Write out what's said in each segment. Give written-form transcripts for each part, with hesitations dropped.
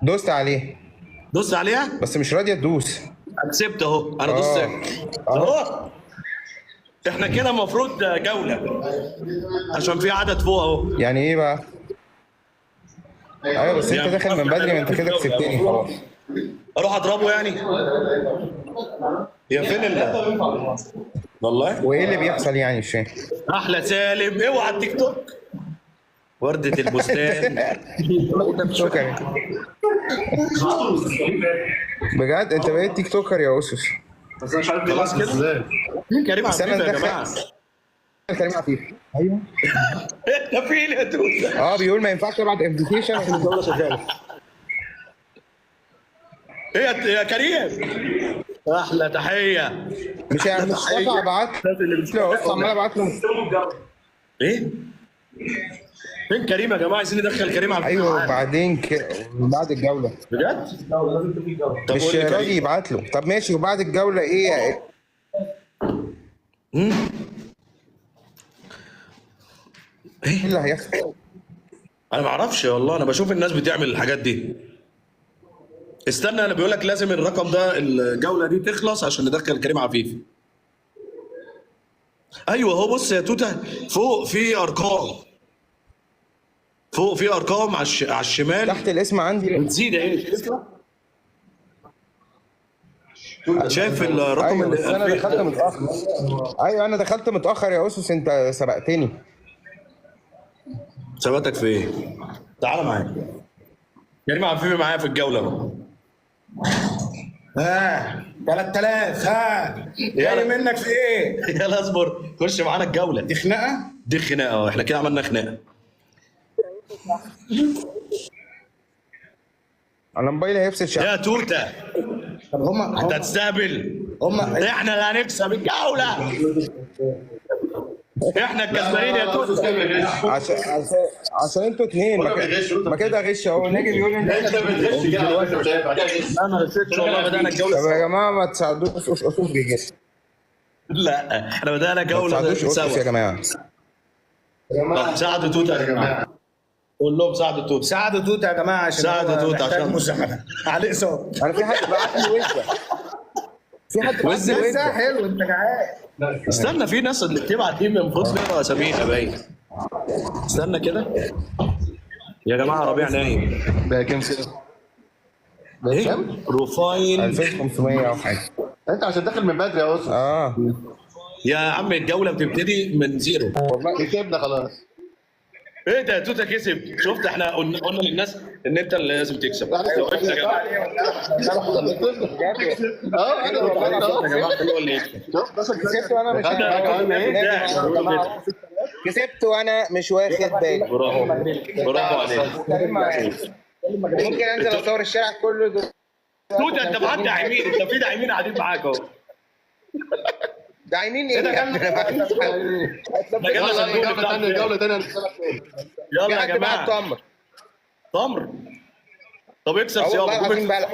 دوست عليه دوست عليها. بس مش راضيه تدوس. اكسبت اهو، انا اه دوست اهو. احنا كده المفروض جوله عشان في عدد فوق اهو. يعني ايه بقى؟ ايوه بس انت يعني داخل من بدري، ما انت كده كسبتني خلاص. اروح اضربه يعني؟ هي فين والله وايه اللي بيحصل يعني؟ مش فاهم. احلى سالم، اوعى التيك توك وردة البستان. تيك توكر بجد؟ انت بقيت تيك توكر يا اسس. بس انا مش عارف خلاص كده. ازاي. كريم بس انا عفيف يا ندخل جماعه. كريم عفيف. ايوه ده فين يا توته؟ اه بيقول ما ينفعش ابعت انفيتيشن عشان الجوله شغاله. ايه يا كريم؟ احلى تحيه. مش رافع ابعت له. بص عمال ابعت له. ايه؟ فين كريم يا جماعه؟ عايزين ندخل كريم على ايوه معانا. وبعدين بعد الجوله بجد؟ طب مش قول لي راضي كريم. يبعت له. طب ماشي، وبعد الجوله ايه؟ ايه اللي هيحصل؟ انا ما اعرفش والله، انا بشوف الناس بتعمل الحاجات دي. استنى، انا بيقول لك لازم الرقم ده الجوله دي تخلص عشان ندخل كريم عفيف. ايوه اهو، بص يا توته، فوق في ارقام. فوق في ارقام على الشمال. تحت الاسم عندي. بتزيد اهي، شايف الرقم ايوه اللي بس انا دخلت متاخر. ايوه انا دخلت متاخر يا اسس، انت سبقتني. ثباتك في ايه؟ تعالى معايا. كريم عفيفي معايا في الجوله اهو. ها 3000. ها جاي منك في ايه؟ يلا اصبر، خش معانا الجوله. دي خناقه. دي خناقه اه، احنا كده عملنا خناقه. انا موبايلي هيفصل شحن. يا توته طب هم انت هتستقبل. هم احنا اللي هنكسب الجوله. احنا الكسبانين يا توته. عشان انتوا اتنين ما كده غش اهو. ناجي بيقول ان انت بتغش كده وانت مش عارف. انا غشيتش والله، بدانا طب الجوله يا سوا. جماعه ما تساعدوش اسس بيغش. لا احنا بدانا ما جوله تساعدوش اسس يا سوا. جماعه. طب ساعدوا توته يا جماعه. قول لهم ساعدوا توته. ساعدوا توته يا جماعه عشان ساعدوا هو توته محتاج عشان مساعده عليه صوت. انا في حد بعت لي وزه. في حد بعت وزة؟ لي لسه وزه. حلو انت جعان. استنى، في ناس اللي بتبعت دي المفروض نقرا اساميها باين. استنى كده يا جماعه، ربيع نايم. بقى كام سنه؟ ايه؟ بروفايل. 2500 او حاجه. انت عشان داخل من بدري يا اسطى. اه يا عم الجوله بتبتدي من زيرو. والله. كسبنا خلاص. ايه ده؟ توته كسب. شفت، احنا قلنا للناس ان انت اللي لازم تكسب. وقفت يا جماعه. اه انا يا جماعه هو اللي يكسب. كسبت وانا مش كسبت وانا مش واخد بالي. برافو، برافو عليك. ممكن انزل اصور الشارع كله دول. توته انت معاك داعمين، انت في داعمين قاعدين معاك اهو. داعمين ايه؟ ده جالنا صندوق بتاع جوله ثانيه يلا يا جماعه. تمر. تمر. طب اكسب والله سيابا. العظيم بقى.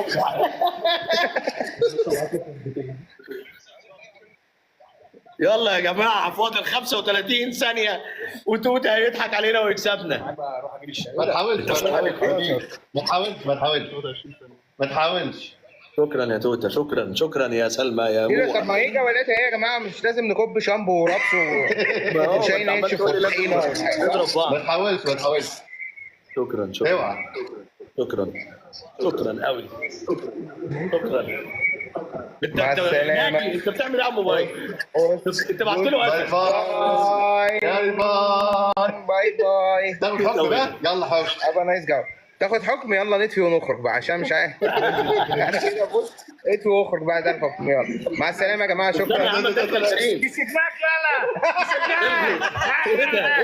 يلا يا جماعه، فاضل 35 ثانيه وتوته هيضحك علينا ويكسبنا. ما تحاولش ما تحاولش. شكرا يا توته، شكرا شكرا يا سلمى يا كده. طب مو. ما هي جولات اهي يا جماعه، مش لازم نكب شامبو وربس وشاي ناشف وطحينه. نضرب ما بعض. تحاولش. شكرا شكرا اوعى. شكرا شكرا قوي. شكرا. انت مع السلامة. ناجي، انت بتعمل ايه على الموبايل؟ انت بعت له باي اسف. باي. باي باي باي. باي باي. تاخد حكم بقى؟ يلا حوش. ابقى نايس جو. تاخد حكم؟ يلا نطفي ونخرج بقى عشان مش عارف. انا كده بص، اطفي واخرج بقى، ده الحكم. يلا مع السلامه يا جماعه، استنى يا شكرا. عم دخل كريم. كسبناك يلا كسبناك. ايه ده؟